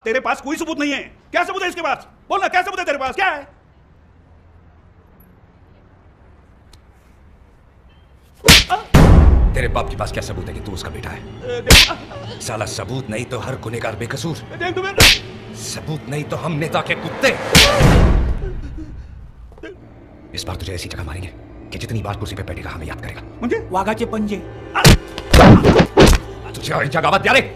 तेरे पास कोई सबूत नहीं है। क्या सबूत है इसके पास? बोलना, क्या सबूत है तेरे पास? क्या है? तेरे बाप के पास क्या सबूत है कि तू उसका बेटा है? साला सबूत नहीं तो हर गुनहगार बेकसूर। सबूत नहीं तो हम नेता के कुत्ते। इस बार तुझे ऐसी जगह मारेंगे कि जितनी बार कुर्सी पे बैठेगा हमें याद करेगा। मुझे वाघाचे पंजे। तुझे और जगह मत यारे।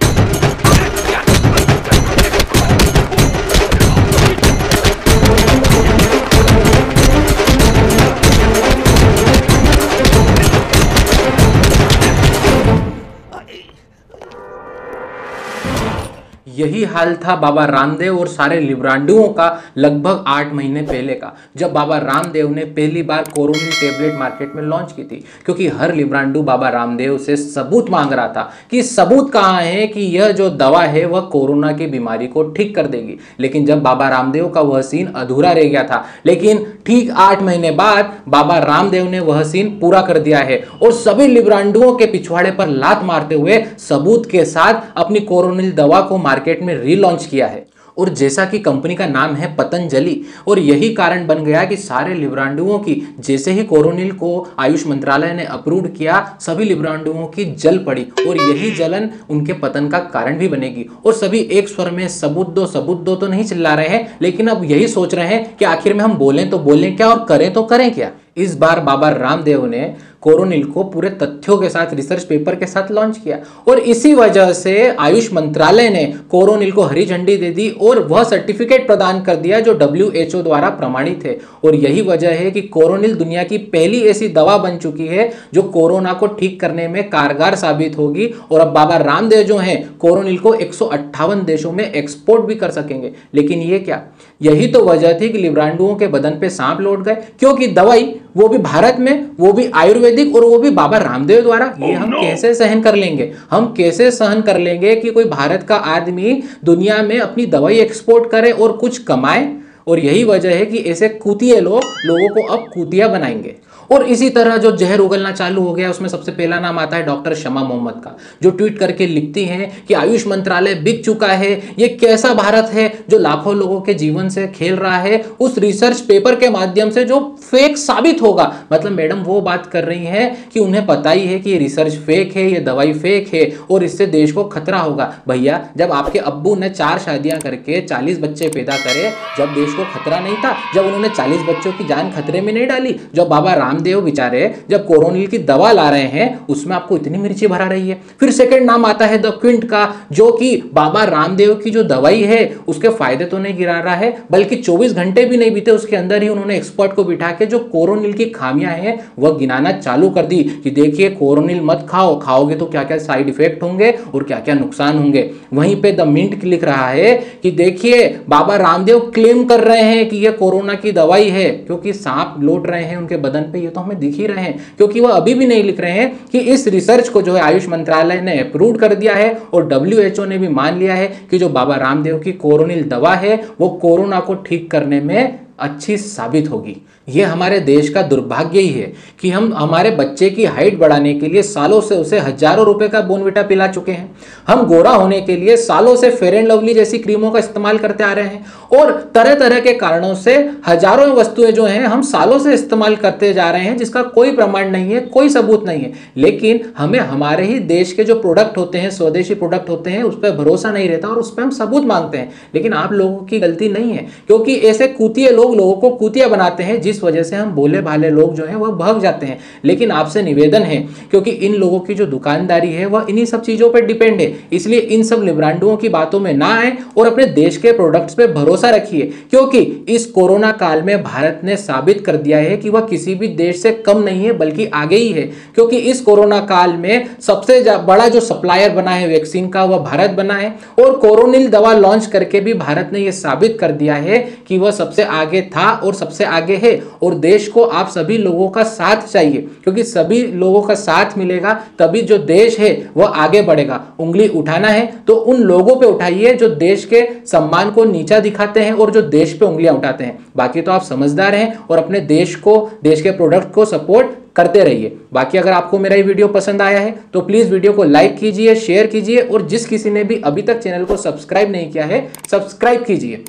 यही हाल था बाबा रामदेव और सारे लिब्रांडुओं का लगभग 8 महीने पहले का, जब बाबा रामदेव ने पहली बार कोरोनिल टेबलेट मार्केट में लॉन्च की थी। क्योंकि हर लिब्रांडु बाबा रामदेव से सबूत मांग रहा था कि सबूत कहाँ है कि यह जो दवा है वह कोरोना की बीमारी को ठीक कर देगी। लेकिन जब बाबा रामदेव का वह सीन अधूरा रह गया था, लेकिन ठीक 8 महीने बाद बाबा रामदेव ने वह सीन पूरा कर दिया है और सभी लिब्रांडुओं के पिछवाड़े पर लात मारते हुए सबूत के साथ अपनी कोरोनिल दवा को मार्केट में रीलॉन्च किया है। और जैसा कि कंपनी का नाम है पतंजलि, और यही कारण बन गया कि सारे लिब्रांडुओं की जैसे ही कोरोनिल को आयुष मंत्रालय ने अप्रूव किया, सभी लिब्रांडुओं की जल पड़ी और यही जलन उनके पतन का कारण भी बनेगी। और सभी एक स्वर में सबूत दो तो नहीं चिल्ला रहे हैं, लेकिन अब यही सोच रहे हैं कि आखिर में हम बोलें तो बोलें क्या और करें तो करें क्या। इस बार बाबा रामदेव ने कोरोनिल को पूरे तथ्यों के साथ रिसर्च पेपर के साथ लॉन्च किया और इसी वजह से आयुष मंत्रालय ने कोरोनिल को हरी झंडी दे दी और वह सर्टिफिकेट प्रदान कर दिया जो WHO द्वारा प्रमाणित है। और यही वजह है कि कोरोनिल दुनिया की पहली ऐसी दवा बन चुकी है जो कोरोना को ठीक करने में कारगर साबित होगी। और अब बाबा रामदेव जो हैं कोरोनिल को 158 देशों में एक्सपोर्ट भी कर सकेंगे। लेकिन ये क्या, यही तो वजह थी कि लिब्रांडुओं के बदन पे सांप लौट गए, क्योंकि दवाई वो भी भारत में, वो भी आयुर्वेदिक और वो भी बाबा रामदेव द्वारा। ये हम कैसे सहन कर लेंगे? हम कैसे सहन कर लेंगे कि कोई भारत का आदमी दुनिया में अपनी दवाई एक्सपोर्ट करे और कुछ कमाए? और यही वजह है कि ऐसे कुतिए लोगों को अब कुतिया बनाएंगे। और इसी तरह जो जहर उगलना चालू हो गया, उसमें सबसे पहला नाम आता है डॉक्टर शमा मोहम्मद का, जो ट्वीट करके लिखती हैं कि आयुष मंत्रालय बिक चुका है। ये कैसा भारत है जो लाखों लोगों के जीवन से खेल रहा है उस रिसर्च पेपर के माध्यम से जो फेक साबित होगा। मतलब मैडम वो बात कर रही हैं कि उन्हें पता ही है कि ये रिसर्च फेक है, ये दवाई फेक है और इससे देश को खतरा होगा। भैया, जब आपके अब्बू ने 4 शादियां करके 40 बच्चे पैदा करे, जब देश को खतरा नहीं था, जब उन्होंने 40 बच्चों की जान खतरे में नहीं डाली, जब बाबा रामदेव बेचारे जब कोरोनिल की दवा ला रहे हैं, उसमें आपको इतनी मिर्ची भरा रही है। फिर सेकंड नाम आता है द क्विंट का, जो कि बाबा रामदेव की जो दवाई है उसके फायदे तो नहीं गिरा रहा है, बल्कि 24 घंटे भी नहीं बीते उसके अंदर ही उन्होंने एक्सपर्ट को बिठा के जो कोरोनिल की खामियां हैं वह गिनाना चालू कर दी कि देखिए कोरोनिल मत खाओ, खाओगे तो क्या क्या साइड इफेक्ट होंगे और क्या क्या नुकसान होंगे। वहीं पे द मिंट लिख रहा है कि देखिए बाबा रामदेव क्लेम कर रहे हैं कि यह कोरोना की दवाई है, क्योंकि सांप लौट रहे हैं उनके बदन पे, ये तो हमें दिख ही रहे हैं। क्योंकि वह अभी भी नहीं लिख रहे हैं कि इस रिसर्च को जो है आयुष मंत्रालय ने अप्रूव कर दिया है और WHO ने भी मान लिया है कि जो बाबा रामदेव की कोरोनिल दवा है वो कोरोना को ठीक करने में अच्छी साबित होगी। ये हमारे देश का दुर्भाग्य ही है कि हम हमारे बच्चे की हाइट बढ़ाने के लिए सालों से उसे हजारों रुपए का बोनविटा पिला चुके हैं। हम गोरा होने के लिए सालों से फेयर एंड लवली जैसी क्रीमों का इस्तेमाल करते आ रहे हैं और तरह तरह के कारणों से हजारों वस्तुएं जो हैं हम सालों से इस्तेमाल करते जा रहे हैं, जिसका कोई प्रमाण नहीं है, कोई सबूत नहीं है। लेकिन हमें हमारे ही देश के जो प्रोडक्ट होते हैं, स्वदेशी प्रोडक्ट होते हैं, उस पर भरोसा नहीं रहता और उस पर हम सबूत मांगते हैं। लेकिन आप लोगों की गलती नहीं है, क्योंकि ऐसे कुतिए लोगों को कुतिया बनाते हैं, जिस वजह से हम भोले भाले लोग जो हैं वह भाग जाते हैं। लेकिन आपसे निवेदन है, क्योंकि इन लोगों की जो दुकानदारी है वह इन्हीं सब चीजों पर डिपेंड है, इसलिए इन सब लिब्रांडुओं की बातों में ना आए और अपने देश के प्रोडक्ट्स पे भरोसा रखिए। क्योंकि इस कोरोना काल में भारत ने साबित कर दिया है कि वह किसी भी देश से कम नहीं है, बल्कि आगे ही है। क्योंकि इस कोरोना काल में सबसे बड़ा जो सप्लायर बना है वैक्सीन का, वह भारत बना है और कोरोनिल दवा लॉन्च करके भी भारत ने यह साबित कर दिया है कि वह सबसे आगे था और सबसे आगे है। और देश को आप सभी लोगों का साथ चाहिए, क्योंकि सभी लोगों का साथ मिलेगा तभी जो देश है वह आगे बढ़ेगा। उंगली उठाना है तो उन लोगों पे उठाइए जो देश के सम्मान को नीचा दिखाते हैं और जो देश पे उंगलियां उठाते हैं। बाकी तो आप समझदार हैं और अपने देश को, देश के प्रोडक्ट को सपोर्ट करते रहिए। बाकी अगर आपको मेरा ये वीडियो पसंद आया है तो प्लीज वीडियो को लाइक कीजिए, शेयर कीजिए और जिस किसी ने भी अभी तक चैनल को सब्सक्राइब नहीं किया है सब्सक्राइब कीजिए।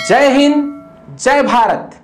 जय हिंद, जय भारत।